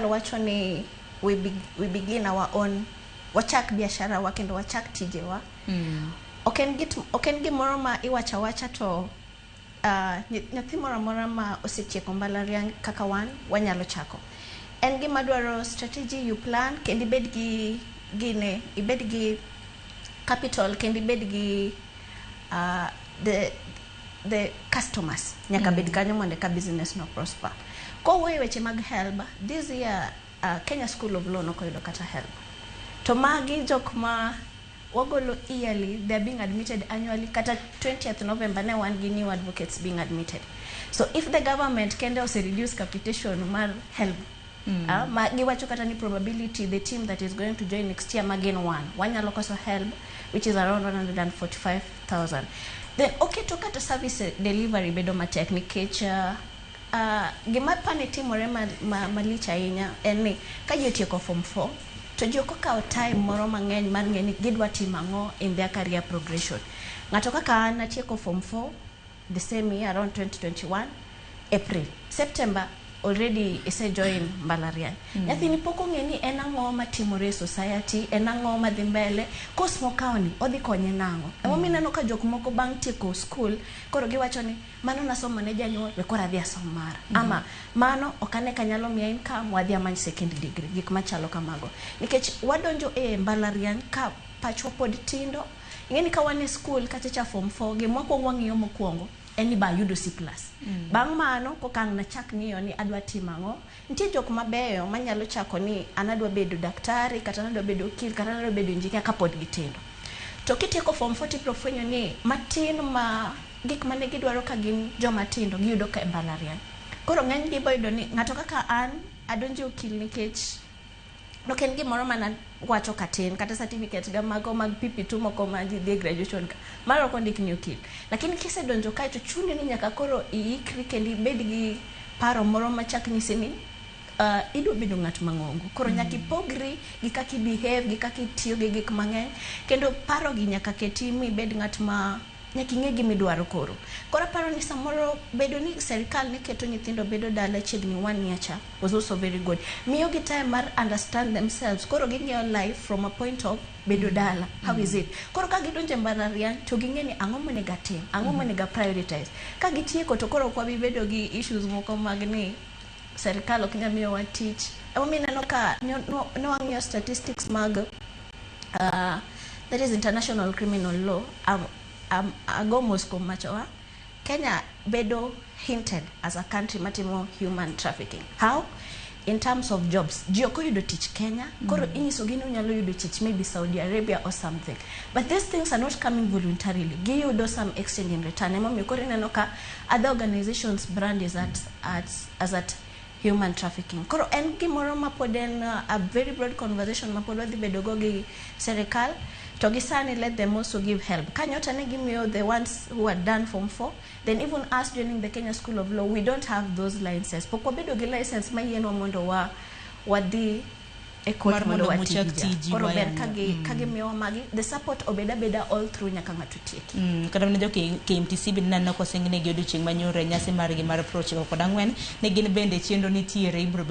wacho ni we begin our own, wachak biashara wa kendo wachak tije wa. Oken gimoro ma iwacha wacha to nyathi moro amora ma osetieko mbalariany kaka wanyalo chako. En gima dwaro strategy, you plan, kendo ibed gi gine, ibed gi capital, kendo ibed gi the customers nyaka bed kanyo mondo ka business no prosper. Ko weche mag help this year, Kenya School of Law no koyudo kata help. To magi jok ma wagolo yearly, they're being admitted annually. Kata 20th November ne one gi new advocates being admitted. So if the government can also reduce capitation mar help, giwacho kata ni probability the team that is going to join next year magain one nyalo koso help, which is around 145,000. Then okay to kata service delivery bedo matek nikech gima pane timore malich ahinya en ni ka ji otieko form 4 to ji ok okawo time moro mang'eny mar ng'e ni gidwa timo ang'o in their career progression. Ng'ato kaka an atieko form 4 the same year around 2021 April, September already ise join mbalariany. Nyathini pok ong'e ni en ang'o matimore e society, en ang'o madhi mbele, kos mokawni odhi konye nang'o. Emomiyo ineno ka jok moko bang' tieko school koro giwacho ni mano nasomo ne janyuol we koro adhi asom mara, ama mano ok ane ka nyalo miya income wadhi amany second degree, gik machalo kamago. Nikech wadonjo e mbalariany ka pachwa pod tindo. Ing'eni ka wan e school kachacha form 4 gima wakwongo wang'iyo mokwongo en ni ba yudo C+. Bang' mano kokang' na chak ng'iyo ni adwa timo ang'o. Nitie jok mabeyo manyalo chako ni an adwa bedo daktari, kata adwa bedo okil, kata adwa bedo injinia kapod gitindo. To kitieko form 4 ibiro fwenyo ni matin ma gik mane gidwaro ka gin joma tindo giyudo ka mbalariany. Koro ng'eny gi boyudo ni ng'ato kaka an adonjo okil nikech no ken gimoro mana wacho katin kata certificate ga mago mag PP2 moko ma ji dhi graduation ka maro ko ndik ni okil. Lakini kisedonjo kae to chuni ni nyaka koro iikri kendo ibed gi paro moro machak nyisi ni idwa bedo ng'at mang'ongo. Koro nyaka ipogri gi kaka behave, gi kaka itiyo gi gik mang'eny, kendo paro gi nyaka keti mi bed ng'at ma nyaka ing'e gimidwaro koro. Koro paro ni samoro bedo ni serikal ni keto nyithindo bedo dala chiegni 1 year cha was also very good. Miyo gi time mar understand themselves. Koro ging'eyo life from a point of bedo dala. How is it? Koro ka gidonje mbalariany to ging'e ni ang'o monego atim, ang'o monego prioritize. Ka gitieko to koro kwa bedo gi issues moko mag ni serikal ok nyal miyowa tich. Emomiyo ineno ka no wang'iyo statistics mag that is international criminal law. Ago Moscow machowa Kenya bedo hinted as a country matimo human trafficking. How? In terms of jobs. Ji ok oyudo tich Kenya, koro inyiso gi ni unyalo yudo tich maybe Saudi Arabia or something. But these things are not coming voluntarily. Giyudo some exchange in return. Emomiyo koro ineno ka other organizations brand is as at human trafficking. Koro en gimoro ma pod en a very broad conversation ma pod wadhi bedo go gi serikal. To gisani let them also give help. Kanyota ne gimiyo the ones who are done form 4, then even us joining the Kenya School of Law, we don't have those licenses. Poko bedo gi license ma yeno mondo wadi e court mondo watiji. Koro ber kagi miyo magi the support obeda all through nyaka ng'ato tieki. Kada ne jo KMTC bin nan ko sengine gi odiochieng' manyore nyasi margi mar approach ko dang'wen ne gin bende chendo nitiere ibro